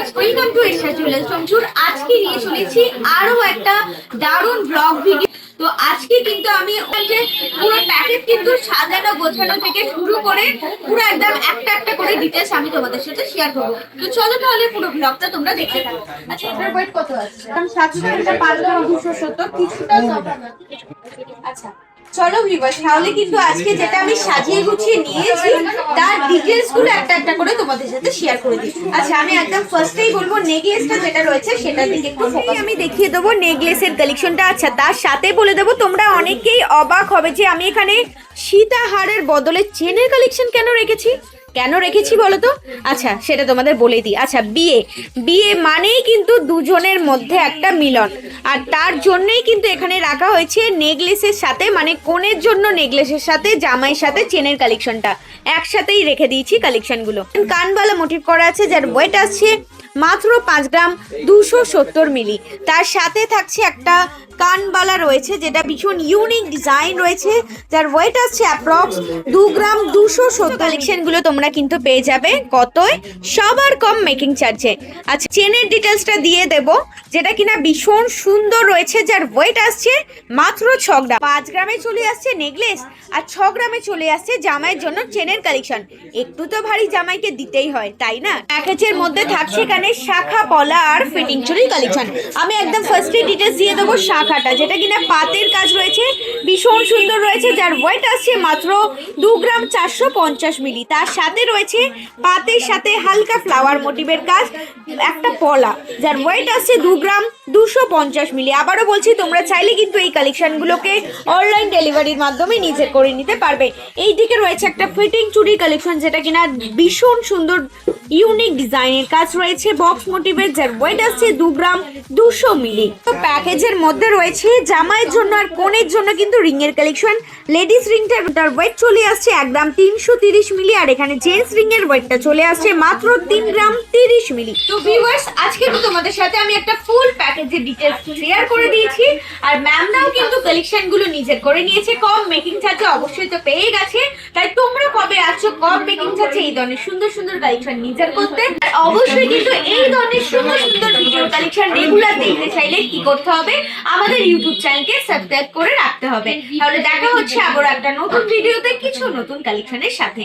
Viewers, welcome to Asia jewellers চমচুর। আজকে নিয়ে চলেছি আরো একটা দারুণ ব্লগ ভিডিও। তো আজকে কিন্তু আমি পুরো প্যাকেট কিন্তু সাজানো গোছানো থেকে শুরু করে পুরো একদম একটা একটা করে ডিটেলস আমি তোমাদের সাথে শেয়ার করবো। তো চলো তাহলে পুরো ব্লগটা তোমরা দেখতে থাকো। আচ্ছা, এটার ওয়েট কত আছে? 700, এটা 5,270 কিছুটা কম। আচ্ছা চলো ভিউয়ার্স, তাহলে কিন্তু আজকে যেটা আমি সাজিয়ে গুছিয়ে নিয়েছি তার ডিটেলস গুলো একটা একটা করে তোমাদের সাথে শেয়ার করে দিই। আচ্ছা, আমি একদম ফার্স্টেই বলবো নেকলেসটা যেটা রয়েছে সেটার দিকে একটু ফোকাস। আমি দেখিয়ে দেবো নেকলেসের কালেকশনটা। আচ্ছা, তার সাথে বলে দেবো তোমরা অনেকেই অবাক হবে যে আমি এখানে সীতাহারের বদলে চেনের কালেকশন কেন রেখেছি বলো তো? আচ্ছা, সেটা তোমাদের বলে দিই। আচ্ছা, বিয়ে মানেই কিন্তু দুজনের মধ্যে একটা মিলন, আর তার জন্যই কিন্তু এখানে রাখা হয়েছে নেকলেসের সাথে, মানে কনের জন্য নেকলেসের সাথে জামাইয়ের সাথে চেনের কালেকশনটা একসাথেই রেখে দিয়েছি কালেকশনগুলো। কানবালা মোটিভ করা আছে, যার ওয়েট আসছে মাত্র 5 গ্রাম 270 মিলি। তার সাথে থাকছে একটা কানবালা রয়েছে যেটা ভীষণ ইউনিক ডিজাইন রয়েছে, যার ওয়েট আসছে অ্যাপ্রক্স 2 গ্রাম 270। কালেকশনগুলো তোমরা কিন্তু পেয়ে যাবে কতই? সবার কম মেকিং চার্জে। আচ্ছা, চেনের ডিটেলসটা দিয়ে দেব, যেটা কিনা ভীষণ সুন্দর রয়েছে, যার ওয়েট আসছে মাত্র 6 গ্রাম। 5 গ্রামে চলে আসছে নেকলেস আর 6 গ্রামে চলে আসছে জামাইয়ের জন্য চেনের কালেকশন। একটু তো ভারী জামাইকে দিতেই হয়, তাই না? প্যাকেজের মধ্যে থাকছে এখানে শাখা পলা আর ফিটিং চুড়ি কালেকশন। আমি একদম ফার্স্টে ডিটেলস দিয়ে দেবো শাখাটা, যেটা কিনা পাতের কাজ রয়েছে, ভীষণ সুন্দর রয়েছে, যার ওয়েট আসছে মাত্র 2 গ্রাম 450 মিলি। তার সাথে রয়েছে পাতের সাথে হালকা ফ্লাওয়ার মোটিভের কাজ, একটা পলা, যার ওয়েট আসছে 2 গ্রাম 250 মিলি। আবারও বলছি, তোমরা চাইলে কিন্তু এই কালেকশনগুলোকে অনলাইন ডেলিভারির মাধ্যমে নিজে করে নিতে পারবে। এই দিকে রয়েছে একটা ফিটিং চুড়ি কালেকশন, যেটা কিনা ভীষণ সুন্দর ইউনিক ডিজাইনের কাজ রয়েছে বক্স মোটিভের, যার ওয়েট আসছে 2 গ্রাম 200 মিলি। তো প্যাকেজের মধ্যে রয়েছে জামাইয়ের জন্য আর কনের জন্য কিন্তু রিং এর কালেকশন। লেডিস রিংটার ওয়েট চলে আসছে 1 গ্রাম 330 মিলি, আর এখানে জেন্টস রিং এর ওয়েটটা চলে আসছে মাত্র 3 গ্রাম 30 মিলি। তো ভিউয়ার্স, আজকে তো তোমাদের সাথে আমি একটা ফুল প্যাকেজের ডিটেইলস শেয়ার করে দিয়েছি, আর ম্যামরাও কিন্তু কালেকশন গুলো নিজের করে নিয়েছে কম মেকিং চার্জে। অবশ্যই তো পেয়ে গেছে, তাই তোমরা কবে আসছো কম মেকিং চার্জে এই ধরনের সুন্দর সুন্দর কালেকশন নিজের করতে? আর অবশ্যই কিন্তু এই ধরনের সুন্দর সুন্দর ভিডিও কালেকশন রেগুলার দেখতে চাইলে কি করতে হবে? আমাদের ইউটিউব চ্যানেলকে সাবস্ক্রাইব করে রাখতে হবে। তাহলে দেখা হচ্ছে আবার একটা নতুন ভিডিওতে কিছু নতুন কালেকশনের সাথে।